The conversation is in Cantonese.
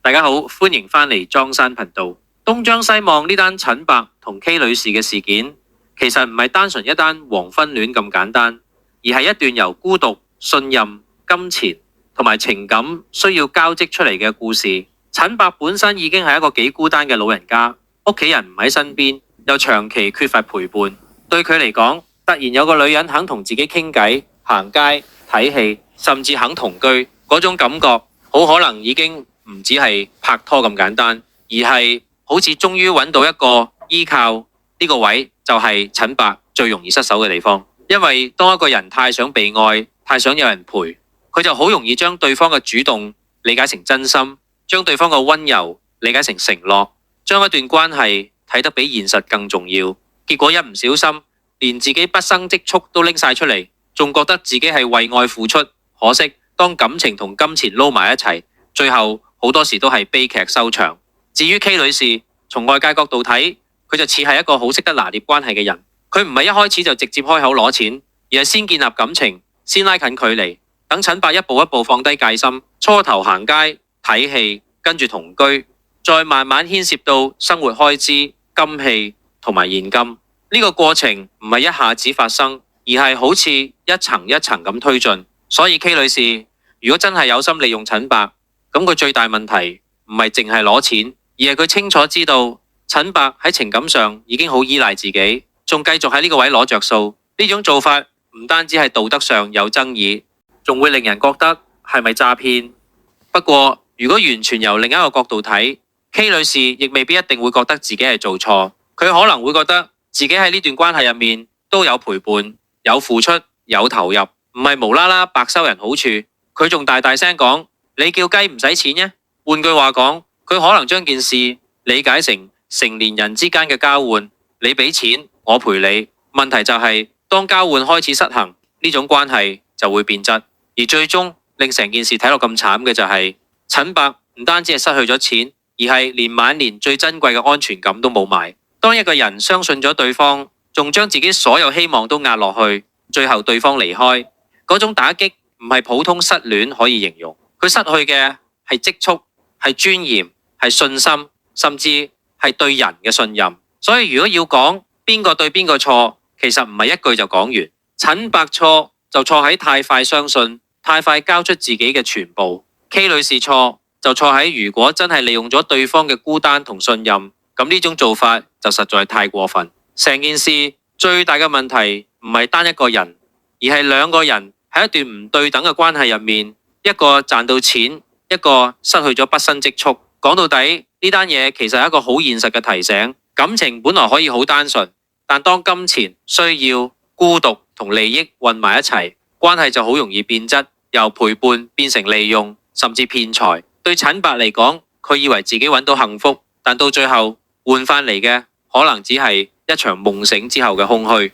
大家好，歡迎返嚟莊山頻道。東張西望呢單陳伯同 K 女士嘅事件，其實唔係單純一單黃昏戀咁簡單，而係一段由孤獨、信任、金錢同埋情感需要交織出嚟嘅故事。陳伯本身已經係一個幾孤單嘅老人家，屋企人唔喺身邊，又長期缺乏陪伴。對佢嚟講，突然有個女人肯同自己傾偈、行街、睇戲，甚至肯同居，嗰種感覺好可能已經唔只係拍拖咁簡單，而係好似終於揾到一個依靠。呢個位就係陳伯最容易失手嘅地方。因為當一個人太想被愛，太想有人陪，佢就好容易將對方嘅主動理解成真心，將對方嘅溫柔理解成承諾，將一段關係睇得比現實更重要。結果一唔小心，連自己畢生積蓄都拎晒出嚟，仲覺得自己係為愛付出。可惜當感情同金錢撈埋一齊，最後好多時都係悲劇收場。至於 K 女士，從外界角度睇，佢就似係一個好識得拿捏關係嘅人。佢唔係一開始就直接開口攞錢，而係先建立感情，先拉近距離，等陳伯一步一步放低戒心。初頭行街睇戲，跟住同居，再慢慢牽涉到生活開支、金器同埋現金。呢個過程唔係一下子發生，而係好似一層一層咁推進。所以 K 女士，如果真係有心利用陳伯，咁佢最大問題唔係淨係攞錢，而係佢清楚知道陳伯喺情感上已經好依賴自己，仲繼續喺呢個位攞着數。呢種做法唔單止係道德上有爭議，仲會令人覺得係咪詐騙？不過如果完全由另一個角度睇， K 女士亦未必一定會覺得自己係做錯。佢可能會覺得自己喺呢段關係入面都有陪伴、有付出、有投入，唔係無啦啦白收人好處。佢仲大大聲講：你叫雞唔使錢啫。換句話講，佢可能將件事理解成年人之間嘅交換，你俾錢，我陪你。問題就係，當交換開始失衡，呢種關係就會變質，而最終令成件事睇落咁慘嘅就係，陳伯唔單止係失去咗錢，而係連晚年最珍貴嘅安全感都冇埋。當一個人相信咗對方，仲將自己所有希望都壓落去，最後對方離開，嗰種打擊唔係普通失戀可以形容。佢失去嘅係積蓄，係尊嚴，係信心，甚至係對人嘅信任。所以如果要講邊個對邊個錯，其實唔係一句就講完。陳伯錯就錯喺太快相信，太快交出自己嘅全部。K 女士錯就錯喺如果真係利用咗對方嘅孤單同信任，咁呢種做法就實在太過分。成件事最大嘅問題唔係單一個人，而係兩個人喺一段唔對等嘅關係入面，一個賺到錢，一個失去咗畢生積蓄。講到底，呢單嘢其實係一個好現實嘅提醒。感情本來可以好單純，但當金錢、需要、孤獨同利益混埋一齊，關係就好容易變質，由陪伴變成利用，甚至騙財。對陳伯嚟講，佢以為自己揾到幸福，但到最後換翻嚟嘅可能只係一場夢醒之後嘅空虛。